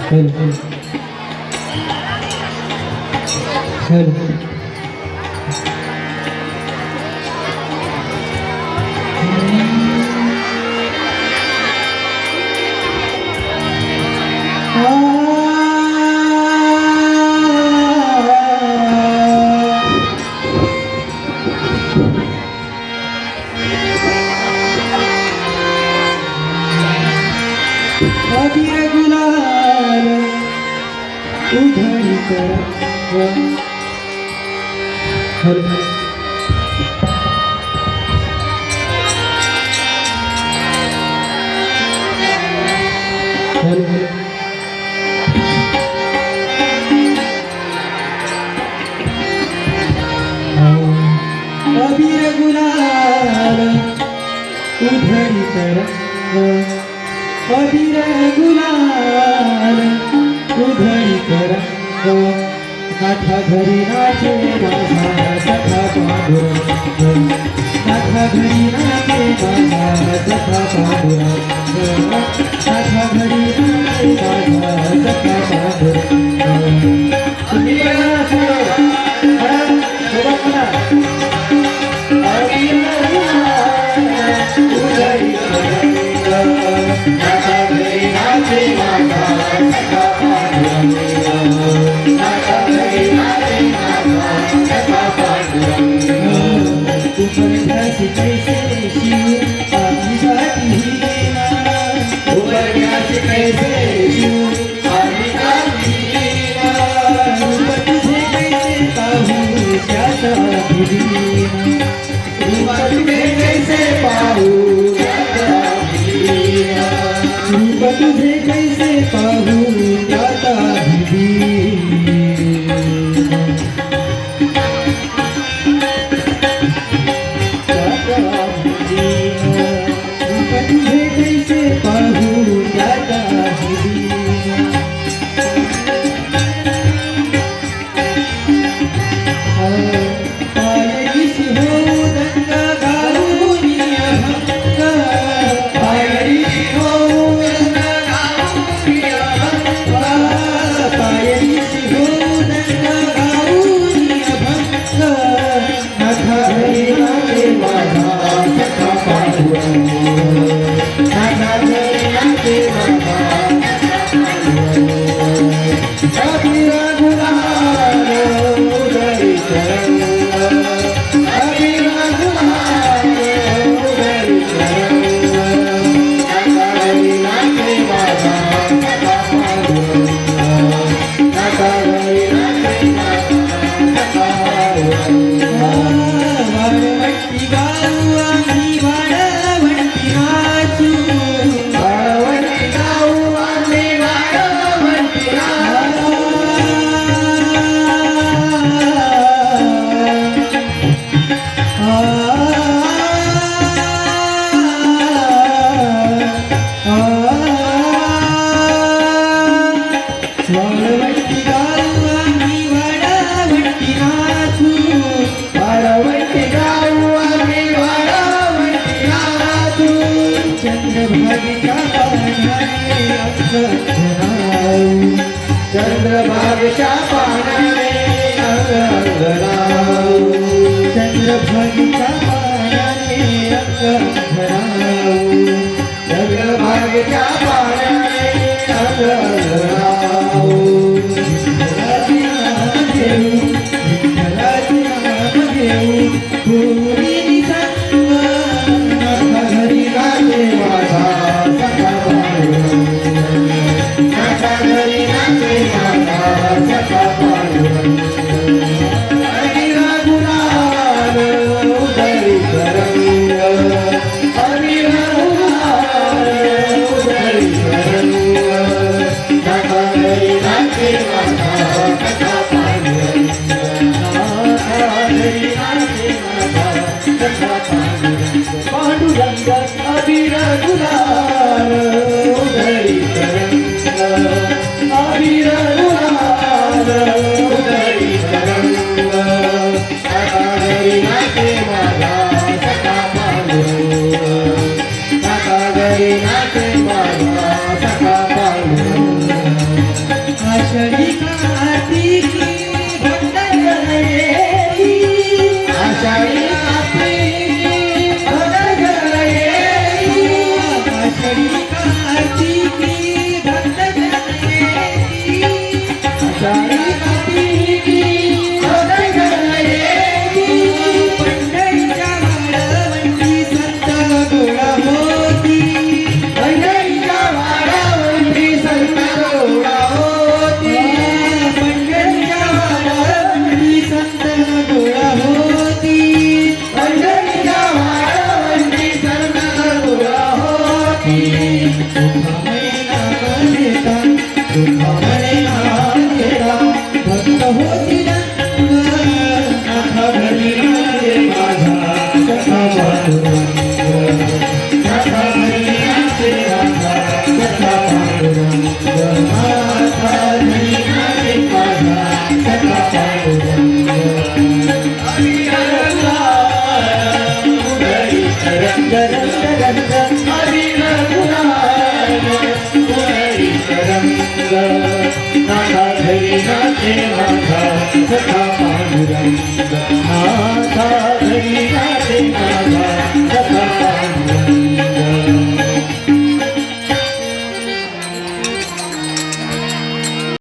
hello hello अबीर गुलाल उधळी कर अबीर गुलाल उधळी कर अबीर गुलाल उधळी कर नाथा घरी नाचे माझा सखा पांडुरंग नाथा घरी नाचे माझा सखा पांडुरंग नाथा घरी नाचे माझा सखा पांडुरंग तुम्ही तुझे कैसे पाहू जाता तुझे कैसे पाहू जाता चंद्रभागेच्या पाण्याने अंगराऊ चंद्रभागेच्या पाण्याने अंगराऊ चंद्रभागेच्या पाण्याने अंगराऊ विठ्ठलाची नाम घेऊ पुरी निसंग नाथा घरी राजे माझा सखा पांडुरंग नाथा घरी राजे Hare दुःख म्हणे आलेला भक्त होती रंग नाथा घरी नाचे माझा सखा पांडुरंग नाथा घरी नाचे माझा सखा पांडुरंग नाथा घरी नाचे माझा सखा पांडुरंग रंग रंग रंग हरी रंग नाथा घरी नाचे माझा सखा पांडुरंग नाथा घरी नाचे